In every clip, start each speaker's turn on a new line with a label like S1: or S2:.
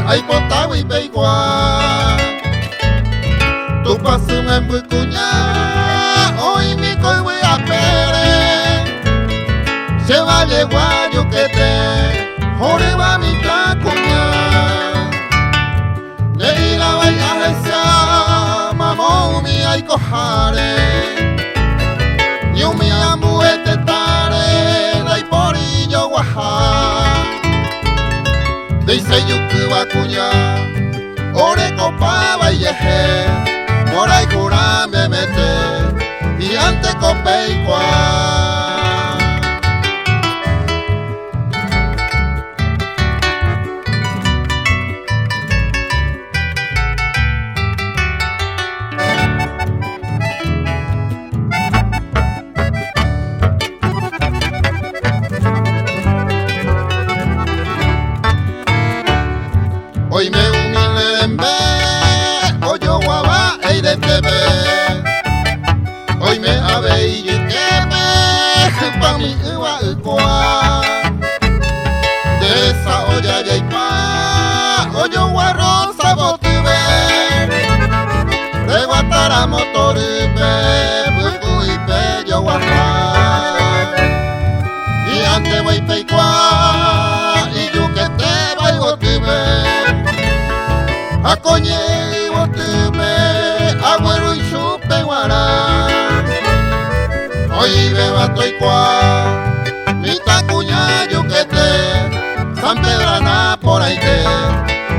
S1: ay potao y peigua. Tu paso me embucuña, hoy mi coiwe a pere. Se va guayo que te, jore va mi tacuña. De la vaya esa, mamó mi ay cojare. Yo mi amu este tare, dai por yo guajar. Dice yuku bakuña, ore copa vayeje, morai cura me mete, y ante copeicua. Hoy me humilde en vez, hoy yo guaba e de tebe. Hoy me ave y que pa mi uva ucoa. De esa olla ya y pa, hoy yo guarro sabotube. Reguatara motorube, buku y pe yo guaja. Y ante voy peicua, y yo que te vaya tube. A coñe y botume, agüero y chupe guará. Hoy beba toy cua, mi tacuña yo que te, San Pedrana por ahí te,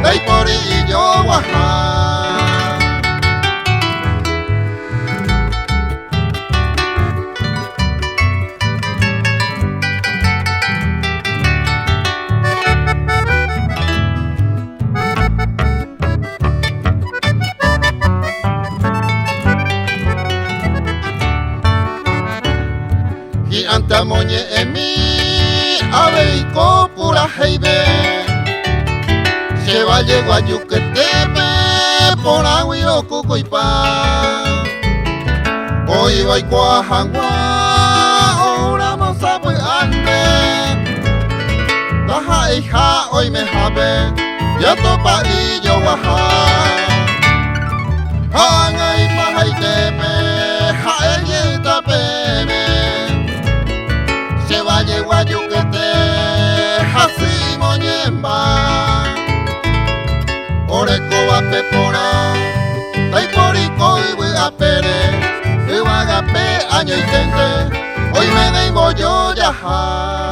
S1: de por y yo guajá. Y ante moñe en mi ave y copura heibe se va llego a yuquetepe por agua y ocuco y pan hoy va y cuajangua ahora moza voy ande taja hija hoy me jabe ya topa y yo guaja hanga y paja y tepe jae y tapeme se va llego que te hasi moñemba oreco va pepora tai porico y voy a pere y va a gape año y tente hoy me vengo yo ya.